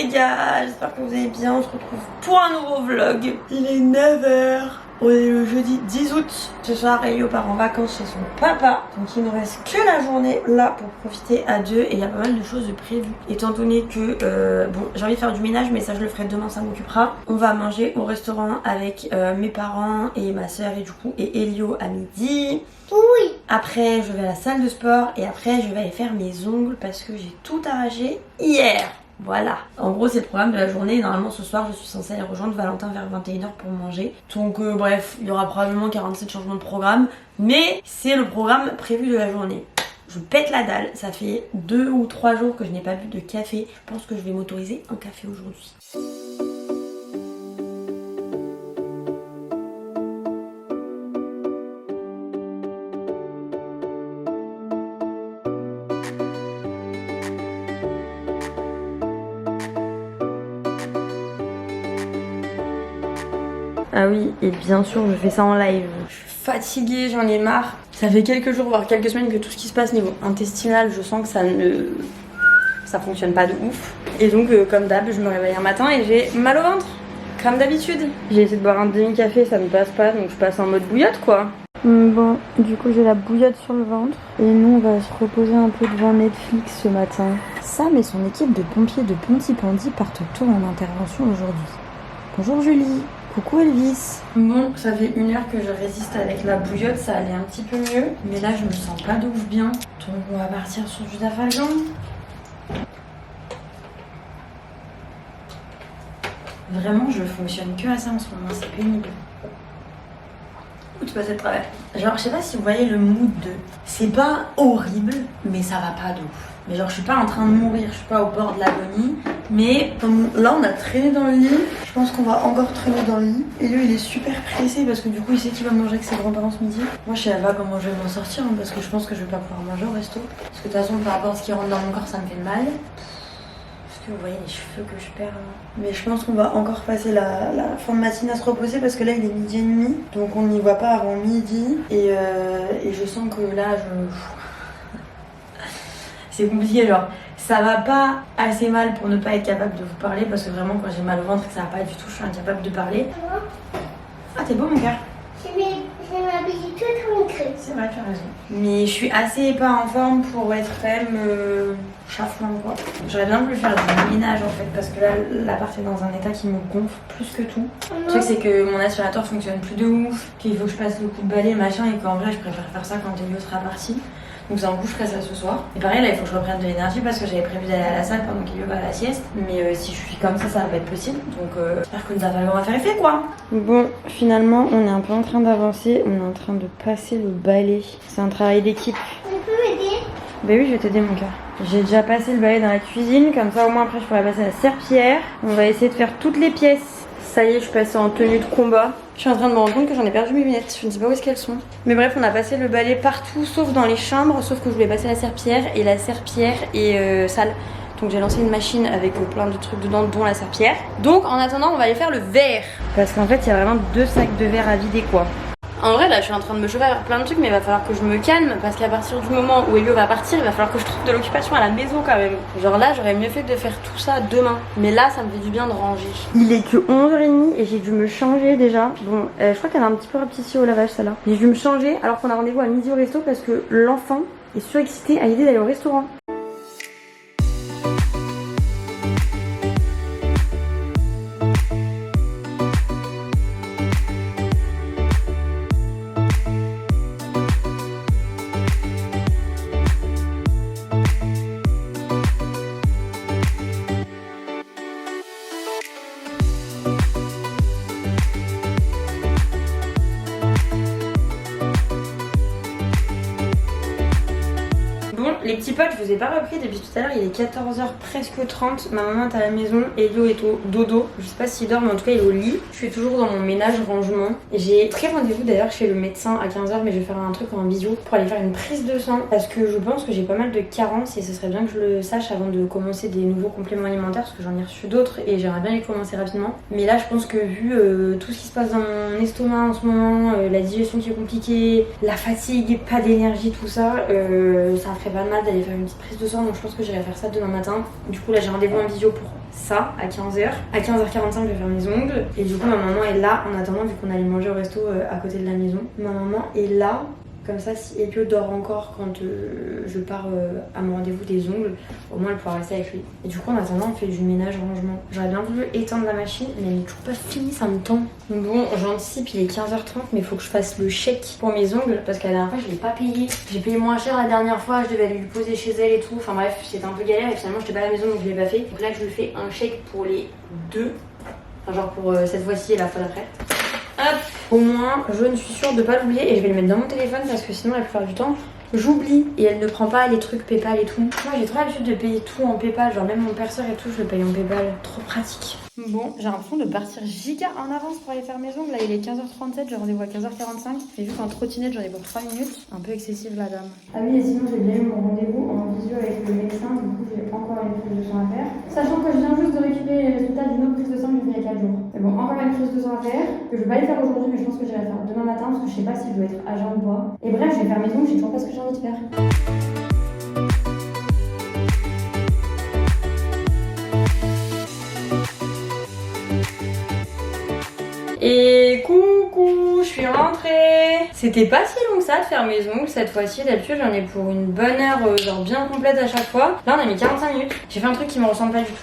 les gars, j'espère que vous allez bien, on se retrouve pour un nouveau vlog. Il est 9h, on est le jeudi 10 août. Ce soir, Elio part en vacances chez son papa, donc il nous reste que la journée là pour profiter à deux et il y a pas mal de choses de prévues. Étant donné que, bon, j'ai envie de faire du ménage mais ça je le ferai demain, ça m'occupera. On va manger au restaurant avec mes parents et ma soeur et Elio à midi. Oui. Après je vais à la salle de sport et après je vais aller faire mes ongles parce que j'ai tout arraché hier. Voilà, en gros c'est le programme de la journée. Normalement ce soir je suis censée aller rejoindre Valentin vers 21h pour manger. Donc bref, il y aura probablement 47 changements de programme, mais c'est le programme prévu de la journée. Je pète la dalle, ça fait 2 ou 3 jours que je n'ai pas bu de café. Je pense que je vais m'autoriser un café aujourd'hui. Ah oui, et bien sûr, je fais ça en live. Je suis fatiguée, j'en ai marre. Ça fait quelques jours, voire quelques semaines que tout ce qui se passe niveau intestinal, je sens que ça fonctionne pas de ouf. Et donc, comme d'hab, je me réveille un matin et j'ai mal au ventre, comme d'habitude. J'ai essayé de boire un demi-café, ça ne passe pas, donc je passe en mode bouillotte, quoi. Bon, du coup, j'ai la bouillotte sur le ventre. Et nous, on va se reposer un peu devant Netflix ce matin. Sam et son équipe de pompiers de Pontypandy partent tôt en intervention aujourd'hui. Bonjour Julie. Coucou Elvis. Bon, ça fait 1 heure que je résiste avec la bouillotte, ça allait un petit peu mieux. Mais là, je me sens pas de ouf bien. Donc, on va partir sur du Dafalgan. Vraiment, je fonctionne que à ça en ce moment, c'est pénible. Où tu passes de travers. Genre, je sais pas si vous voyez le mood de... C'est pas horrible, mais ça va pas de ouf. Mais genre, je suis pas en train de mourir, je suis pas au bord de l'agonie. Mais comme là, on a traîné dans le lit. Je pense qu'on va encore traîner dans le lit. Et lui, il est super pressé parce que du coup, il sait qu'il va manger avec ses grands-parents ce midi. Moi, je sais pas comment je vais m'en sortir hein, parce que je pense que je vais pas pouvoir manger au resto. Parce que de toute façon, par rapport à ce qui rentre dans mon corps, ça me fait mal. Est-ce que vous voyez les cheveux que je perds là? Mais je pense qu'on va encore passer la fin de matinée à se reposer parce que là, il est 12h30. Donc, on n'y va pas avant midi. Et je sens que là, c'est compliqué, genre ça va pas assez mal pour ne pas être capable de vous parler parce que vraiment quand j'ai mal au ventre et que ça va pas du tout, je suis incapable de parler. Ah t'es beau mon cœur. J'ai m'habillé tout creux. C'est vrai, tu as raison. Mais je suis assez pas en forme pour être quand même chafouin quoi. J'aurais bien voulu faire du ménage en fait parce que là l'appart est dans un état qui me gonfle plus que tout. Le truc c'est que mon aspirateur fonctionne plus de ouf, qu'il faut que je passe le coup de balai machin et qu'en vrai je préfère faire ça quand Elio sera parti. Donc ça en coup je ferai ça ce soir. Et pareil là il faut que je reprenne de l'énergie parce que j'avais prévu d'aller à la salle pendant qu'il va à la sieste. Mais si je suis comme ça va pas être possible. Donc j'espère que nous allons faire effet quoi. Bon finalement on est un peu en train d'avancer. On est en train de passer le balai. C'est un travail d'équipe. Tu peux m'aider? Bah oui je vais t'aider mon cœur. J'ai déjà passé le balai dans la cuisine. Comme ça au moins après je pourrais passer la serpillière. On va essayer de faire toutes les pièces. Ça y est, je suis passée en tenue de combat. Je suis en train de me rendre compte que j'en ai perdu mes lunettes. Je ne sais pas où est-ce qu'elles sont. Mais bref, on a passé le balai partout, sauf dans les chambres. Sauf que je voulais passer la serpillière. Et la serpillière est sale. Donc j'ai lancé une machine avec plein de trucs dedans, dont la serpillière. Donc en attendant, on va aller faire le verre. Parce qu'en fait, il y a vraiment 2 sacs de verre à vider quoi. En vrai, là, je suis en train de me chauffer à faire plein de trucs, mais il va falloir que je me calme parce qu'à partir du moment où Elio va partir, il va falloir que je trouve de l'occupation à la maison quand même. Genre là, j'aurais mieux fait de faire tout ça demain. Mais là, ça me fait du bien de ranger. Il est que 11h30 et j'ai dû me changer déjà. Bon, je crois qu'elle a un petit peu rapetissé au lavage, celle-là. J'ai dû me changer alors qu'on a rendez-vous à midi au resto parce que l'enfant est surexcité à l'idée d'aller au restaurant. Les petits potes, je vous ai pas repris depuis tout à l'heure, il est 14h presque 30. Ma maman est à la maison, Elio est au dodo. Je sais pas s'il dort, mais en tout cas il est au lit. Je suis toujours dans mon ménage rangement. J'ai pris rendez-vous d'ailleurs chez le médecin à 15h, mais je vais faire un truc en visio pour aller faire une prise de sang parce que je pense que j'ai pas mal de carences et ce serait bien que je le sache avant de commencer des nouveaux compléments alimentaires parce que j'en ai reçu d'autres et j'aimerais bien les commencer rapidement. Mais là, je pense que vu tout ce qui se passe dans mon estomac en ce moment, la digestion qui est compliquée, la fatigue, pas d'énergie, tout ça, ça me ferait pas mal d'aller faire une petite prise de sang, donc je pense que j'irai faire ça demain matin. Du coup là j'ai rendez-vous en visio pour ça à 15h. À 15h45 je vais faire mes ongles. Et du coup ma maman est là en attendant vu qu'on allait manger au resto à côté de la maison. Ma maman est là. Comme ça, si Elio dort encore quand je pars à mon rendez-vous des ongles, au moins elle pourra rester avec lui. Et du coup, en attendant, on fait du ménage, rangement. J'aurais bien voulu éteindre la machine, mais elle n'est toujours pas finie, ça me tend. Donc bon, j'anticipe, il est 15h30, mais il faut que je fasse le chèque pour mes ongles parce que la dernière fois, je l'ai pas payé. J'ai payé moins cher la dernière fois, je devais aller lui poser chez elle et tout. Enfin bref, c'était un peu galère et finalement, j'étais pas à la maison donc je l'ai pas fait. Donc là, je lui fais un chèque pour les deux. Enfin, genre pour cette fois-ci et la fois d'après. Hop, au moins je ne suis sûre de pas l'oublier et je vais le mettre dans mon téléphone parce que sinon la plupart du temps j'oublie et elle ne prend pas les trucs PayPal et tout. Moi j'ai trop l'habitude de payer tout en PayPal, genre même mon perceur et tout je le paye en PayPal, trop pratique. Bon, j'ai l'impression de partir giga en avance pour aller faire mes ongles. Là il est 15h37, j'ai rendez-vous à 15h45 et vu qu'en trottinette j'en ai pour 3 minutes, un peu excessive la dame. Ah oui et sinon j'ai bien eu mon rendez-vous en visio avec le médecin, du coup j'ai encore une prise de sang à faire. Sachant que je viens juste de récupérer les résultats d'une autre prise de sang que j'ai fait il y a 4 jours. Mais bon, encore une prise de sang à faire, que je vais pas aller faire aujourd'hui mais je pense que j'irai faire demain matin parce que je sais pas si je dois être à jeun ou pas. Et bref, je vais faire mes ongles, je sais toujours pas ce que j'ai envie de faire. Et coucou, je suis rentrée. C'était pas si long que ça de faire mes ongles cette fois-ci. D'habitude j'en ai pour une bonne heure, genre bien complète à chaque fois. Là on a mis 45 minutes. J'ai fait un truc qui me ressemble pas du tout.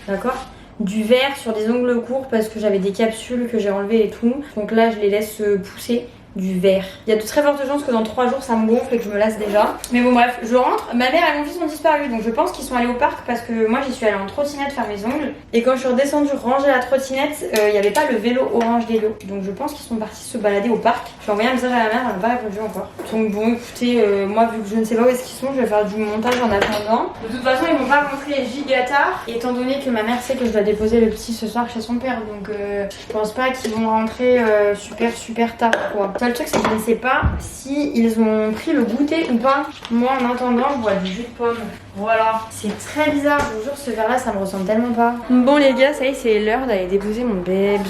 D'accord ? Du verre sur des ongles courts parce que j'avais des capsules que j'ai enlevées et tout. Donc là je les laisse pousser. Du verre. Il y a de très fortes chances que dans 3 jours ça me gonfle et que je me lasse déjà. Mais bon bref, je rentre. Ma mère et mon fils ont disparu donc je pense qu'ils sont allés au parc parce que moi j'y suis allée en trottinette faire mes ongles. Et quand je suis redescendue ranger la trottinette, il n'y avait pas le vélo orange d'Elio. Donc je pense qu'ils sont partis se balader au parc. J'ai envoyé un message à la mère, elle m'a pas répondu encore. Donc bon écoutez, moi vu que je ne sais pas où est-ce qu'ils sont, je vais faire du montage en attendant. De toute façon ils vont pas rentrer giga tard étant donné que ma mère sait que je dois déposer le petit ce soir chez son père. Donc je pense pas qu'ils vont rentrer super tard quoi. Le truc c'est que je ne sais pas si ils ont pris le goûter ou pas. Moi en attendant je bois du jus de pomme. Voilà, c'est très bizarre, je vous jure ce verre là ça me ressemble tellement pas. Bon les gars, ça y est c'est l'heure d'aller déposer mon babes.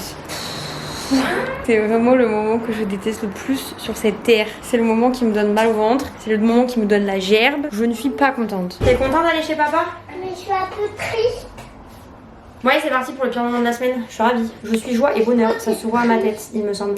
C'est vraiment le moment que je déteste le plus sur cette terre. C'est le moment qui me donne mal au ventre, c'est le moment qui me donne la gerbe. Je ne suis pas contente. T'es contente d'aller chez papa? Mais je suis un peu triste. Ouais c'est parti pour le pire moment de la semaine, je suis ravie. Je suis joie et bonheur, ça se voit à ma tête il me semble.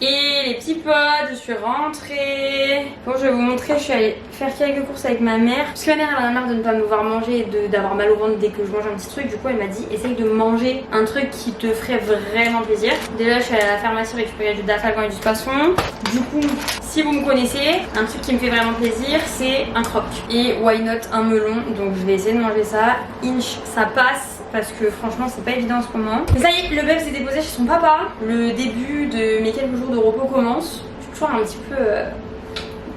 Et les petits potes, je suis rentrée. Bon, je vais vous montrer, je suis allée faire quelques courses avec ma mère. Parce que ma mère elle en a marre de ne pas me voir manger et d'avoir mal au ventre dès que je mange un petit truc. Du coup, elle m'a dit essaye de manger un truc qui te ferait vraiment plaisir. Déjà, je suis allée à la pharmacie récupérer du Dafalgan et du Spasson. Du coup, si vous me connaissez, un truc qui me fait vraiment plaisir, c'est un croque. Et why not un melon. Donc, je vais essayer de manger ça. Inch, ça passe. Parce que franchement c'est pas évident en ce moment. Mais ça y est, le bébé s'est déposé chez son papa. Le début de mes quelques jours de repos commence. Je suis toujours un petit peu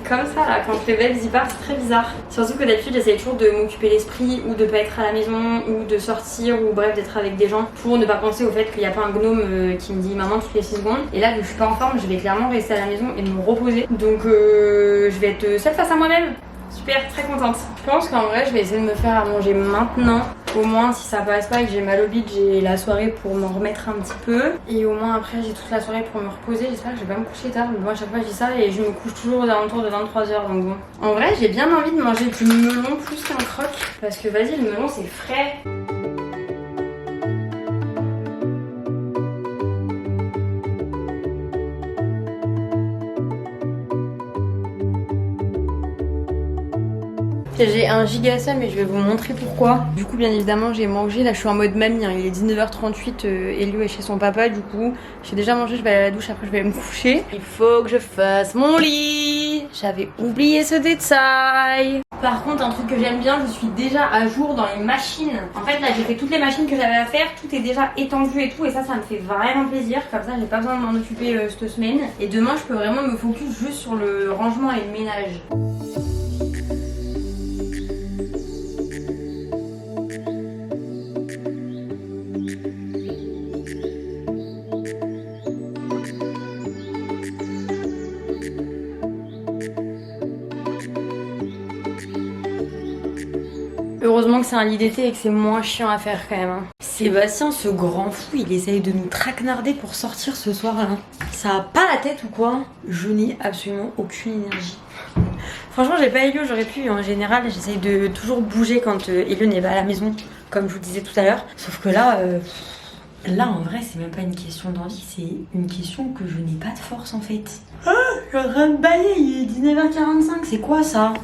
comme ça là, quand le bébé y part, c'est très bizarre. Surtout que d'habitude j'essaye toujours de m'occuper l'esprit ou de pas être à la maison ou de sortir ou bref d'être avec des gens pour ne pas penser au fait qu'il n'y a pas un gnome qui me dit maman toutes les 6 secondes. Et là vu que je suis pas en forme, je vais clairement rester à la maison et me reposer. Donc je vais être seule face à moi-même. Super, très contente. Je pense qu'en vrai je vais essayer de me faire à manger maintenant. Au moins si ça passe pas et que j'ai mal au bide, j'ai la soirée pour m'en remettre un petit peu. Et au moins après j'ai toute la soirée pour me reposer. J'espère que je vais pas me coucher tard. Mais bon à chaque fois je dis ça et je me couche toujours aux alentours de 23h. Donc bon. En vrai j'ai bien envie de manger du melon plus qu'un croque. Parce que vas-y le melon c'est frais. J'ai un giga seum et je vais vous montrer pourquoi. Du coup bien évidemment j'ai mangé, là je suis en mode mamie hein. Il est 19h38, Elio est chez son papa. Du coup j'ai déjà mangé, je vais aller à la douche, après je vais me coucher. Il faut que je fasse mon lit. J'avais oublié ce détail. Par contre un truc que j'aime bien, je suis déjà à jour dans les machines. En fait là j'ai fait toutes les machines que j'avais à faire, tout est déjà étendu et tout. Et ça me fait vraiment plaisir, comme ça j'ai pas besoin de m'en occuper cette semaine. Et demain je peux vraiment me focus juste sur le rangement et le ménage. Heureusement que c'est un lit d'été et que c'est moins chiant à faire quand même. Hein. Sébastien, ce grand fou, il essaye de nous traquenarder pour sortir ce soir là. Ça a pas la tête ou quoi? Je n'ai absolument aucune énergie. Franchement, j'ai pas Elio, j'aurais pu. En général, j'essaye de toujours bouger quand Elio n'est pas à la maison, comme je vous disais tout à l'heure. Sauf que là, en vrai, c'est même pas une question d'envie, c'est une question que je n'ai pas de force en fait. Ah, je suis en train de bailler, il est 19h45, c'est quoi ça?